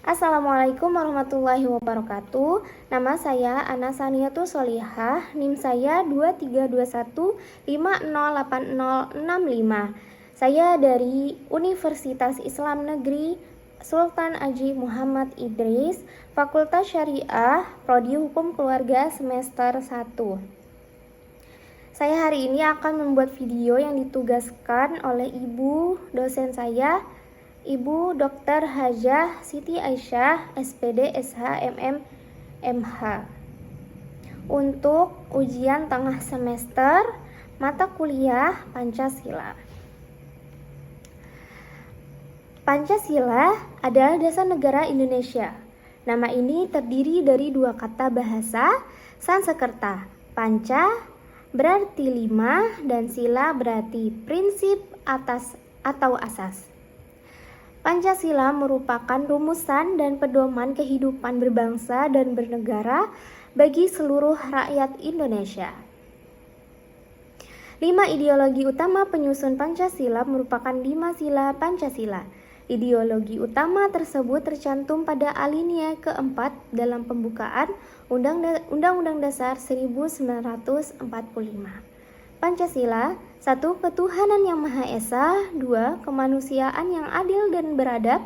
Assalamualaikum warahmatullahi wabarakatuh. Nama saya Ana Saniatul Solihah, NIM saya 2321508065. Saya dari Universitas Islam Negeri Sultan Haji Muhammad Idris, Fakultas Syariah, Prodi Hukum Keluarga semester 1. Saya hari ini akan membuat video yang ditugaskan oleh ibu dosen saya, Ibu Dr. Hajah Siti Aisyah, SPD SH MM MH, untuk ujian tengah semester mata kuliah Pancasila. Pancasila adalah dasar negara Indonesia. Nama ini terdiri dari dua kata bahasa Sanskerta. Panca berarti 5 dan sila berarti prinsip atas atau asas. Pancasila merupakan rumusan dan pedoman kehidupan berbangsa dan bernegara bagi seluruh rakyat Indonesia. 5 ideologi utama penyusun Pancasila merupakan 5 sila Pancasila. Ideologi utama tersebut tercantum pada alinea keempat dalam pembukaan Undang-Undang Dasar 1945. Pancasila: 1. Ketuhanan yang Maha Esa. 2. Kemanusiaan yang adil dan beradab.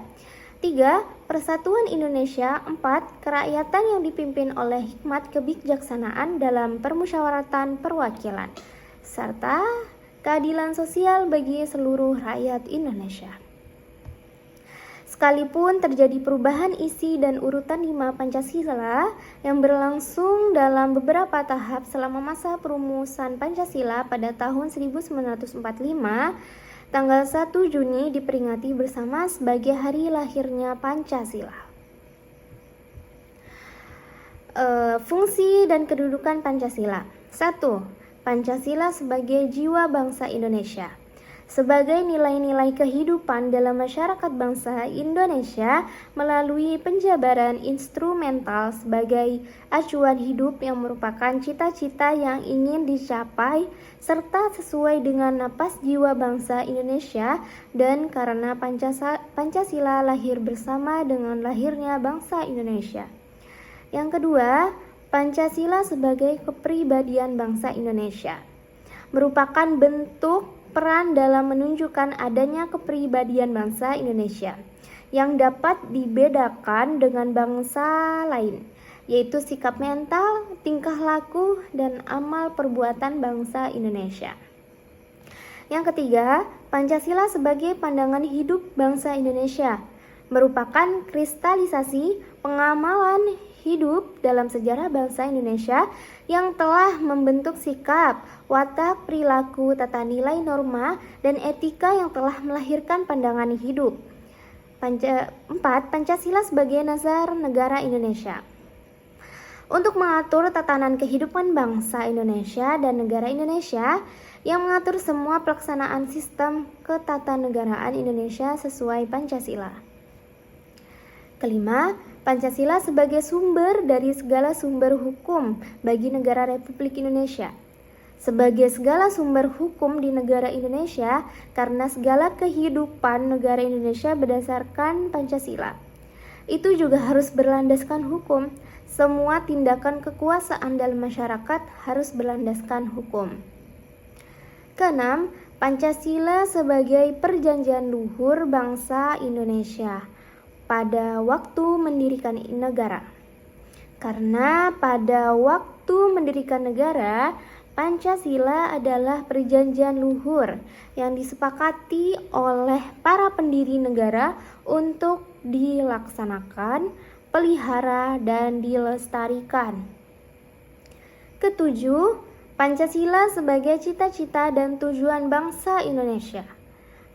3. Persatuan Indonesia. 4. Kerakyatan yang dipimpin oleh hikmat kebijaksanaan dalam permusyawaratan perwakilan, serta keadilan sosial bagi seluruh rakyat Indonesia. Sekalipun terjadi perubahan isi dan urutan 5 Pancasila yang berlangsung dalam beberapa tahap selama masa perumusan Pancasila pada tahun 1945, tanggal 1 Juni diperingati bersama sebagai hari lahirnya Pancasila. Fungsi dan kedudukan Pancasila. 1. Pancasila sebagai jiwa bangsa Indonesia. Sebagai nilai-nilai kehidupan dalam masyarakat bangsa Indonesia melalui penjabaran instrumental sebagai acuan hidup yang merupakan cita-cita yang ingin dicapai serta sesuai dengan napas jiwa bangsa Indonesia, dan karena Pancasila lahir bersama dengan lahirnya bangsa Indonesia. Yang kedua, Pancasila sebagai kepribadian bangsa Indonesia merupakan bentuk peran dalam menunjukkan adanya kepribadian bangsa Indonesia yang dapat dibedakan dengan bangsa lain, yaitu sikap mental, tingkah laku, dan amal perbuatan bangsa Indonesia. Yang ketiga, Pancasila sebagai pandangan hidup bangsa Indonesia merupakan kristalisasi pengamalan hidup dalam sejarah bangsa Indonesia yang telah membentuk sikap, watak, perilaku, tata nilai, norma, dan etika yang telah melahirkan pandangan hidup. 4. Pancasila sebagai dasar negara Indonesia untuk mengatur tatanan kehidupan bangsa Indonesia dan negara Indonesia, yang mengatur semua pelaksanaan sistem ketatanegaraan Indonesia sesuai Pancasila. Kelima, Pancasila sebagai sumber dari segala sumber hukum bagi negara Republik Indonesia. Sebagai segala sumber hukum di negara Indonesia, karena segala kehidupan negara Indonesia berdasarkan Pancasila. Itu juga harus berlandaskan hukum. Semua tindakan kekuasaan dalam masyarakat harus berlandaskan hukum. Keenam, Pancasila sebagai perjanjian luhur bangsa Indonesia pada waktu mendirikan negara. Karena pada waktu mendirikan negara, Pancasila adalah perjanjian luhur yang disepakati oleh para pendiri negara untuk dilaksanakan, pelihara, dan dilestarikan. Ketujuh, Pancasila sebagai cita-cita dan tujuan bangsa Indonesia.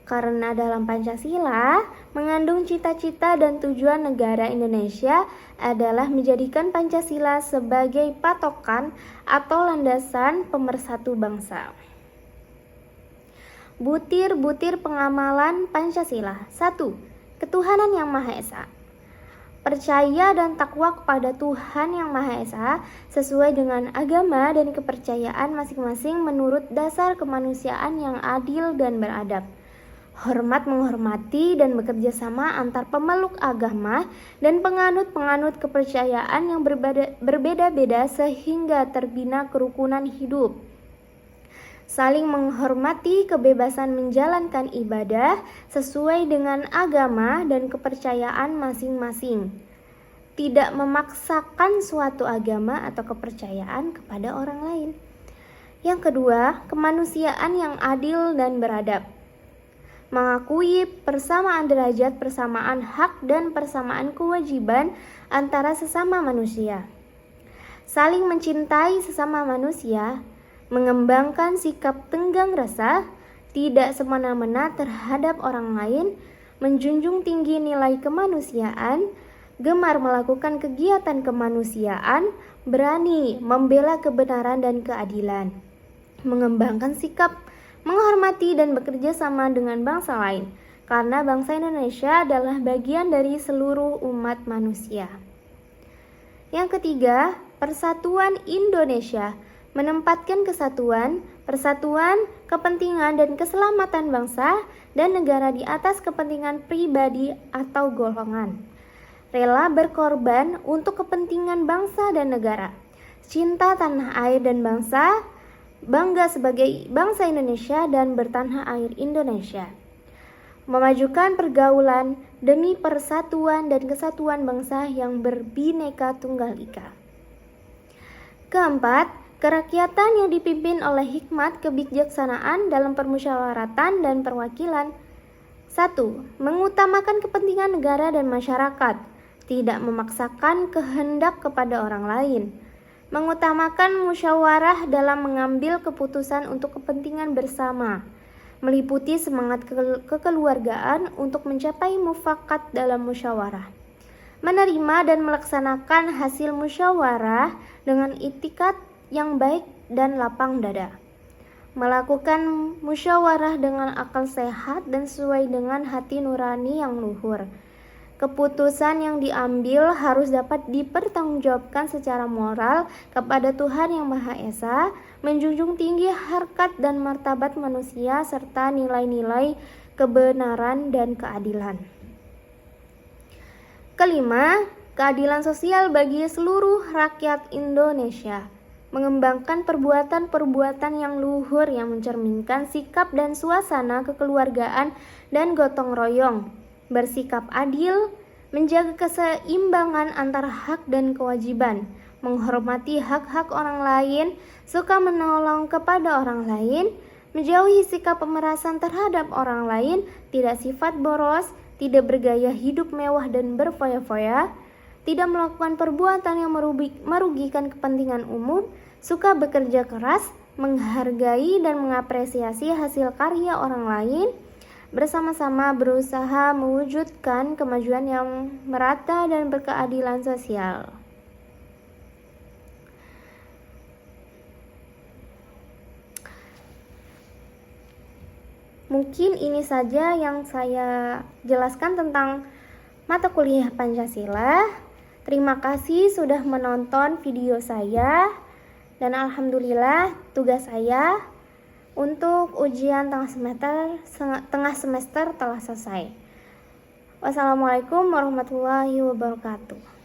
Karena dalam Pancasila mengandung cita-cita dan tujuan negara Indonesia adalah menjadikan Pancasila sebagai patokan atau landasan pemersatu bangsa. Butir-butir pengamalan Pancasila. 1. Ketuhanan yang Maha Esa. Percaya dan takwa kepada Tuhan Yang Maha Esa sesuai dengan agama dan kepercayaan masing-masing menurut dasar kemanusiaan yang adil dan beradab. hormat menghormati dan bekerja sama antar pemeluk agama dan penganut-penganut kepercayaan yang berbeda-beda sehingga terbina kerukunan hidup. Saling menghormati kebebasan menjalankan ibadah sesuai dengan agama dan kepercayaan masing-masing. Tidak memaksakan suatu agama atau kepercayaan kepada orang lain. Yang kedua, kemanusiaan yang adil dan beradab. Mengakui persamaan derajat, persamaan hak, dan persamaan kewajiban antara sesama manusia. Saling mencintai sesama manusia, mengembangkan sikap tenggang rasa, tidak semena-mena terhadap orang lain, menjunjung tinggi nilai kemanusiaan, gemar melakukan kegiatan kemanusiaan, berani membela kebenaran dan keadilan, mengembangkan sikap menghormati dan bekerja sama dengan bangsa lain, karena bangsa Indonesia adalah bagian dari seluruh umat manusia. Yang ketiga, persatuan Indonesia menempatkan kesatuan, persatuan, kepentingan, dan keselamatan bangsa dan negara di atas kepentingan pribadi atau golongan. Rela berkorban untuk kepentingan bangsa dan negara. Cinta tanah air dan bangsa, bangga sebagai bangsa Indonesia dan bertanah air Indonesia. Memajukan pergaulan demi persatuan dan kesatuan bangsa yang berbineka tunggal ika. Keempat, kerakyatan yang dipimpin oleh hikmat kebijaksanaan dalam permusyawaratan dan perwakilan. 1. Mengutamakan kepentingan negara dan masyarakat, tidak memaksakan kehendak kepada orang lain. Mengutamakan musyawarah dalam mengambil keputusan untuk kepentingan bersama, meliputi semangat kekeluargaan untuk mencapai mufakat dalam musyawarah. Menerima dan melaksanakan hasil musyawarah dengan itikat yang baik dan lapang dada. Melakukan musyawarah dengan akal sehat dan sesuai dengan hati nurani yang luhur. Keputusan yang diambil harus dapat dipertanggungjawabkan secara moral kepada Tuhan Yang Maha Esa, menjunjung tinggi harkat dan martabat manusia serta nilai-nilai kebenaran dan keadilan. Kelima, keadilan sosial bagi seluruh rakyat Indonesia. Mengembangkan perbuatan-perbuatan yang luhur yang mencerminkan sikap dan suasana kekeluargaan dan gotong royong. Bersikap adil, menjaga keseimbangan antara hak dan kewajiban, menghormati hak-hak orang lain, suka menolong kepada orang lain, menjauhi sikap pemerasan terhadap orang lain, tidak sifat boros, tidak bergaya hidup mewah dan berfoya-foya, tidak melakukan perbuatan yang merugikan kepentingan umum, suka bekerja keras, menghargai dan mengapresiasi hasil karya orang lain, bersama-sama berusaha mewujudkan kemajuan yang merata dan berkeadilan sosial. Mungkin ini saja yang saya jelaskan tentang mata kuliah Pancasila. Terima kasih sudah menonton video saya, dan alhamdulillah tugas saya untuk ujian tengah semester telah selesai. Wassalamualaikum warahmatullahi wabarakatuh.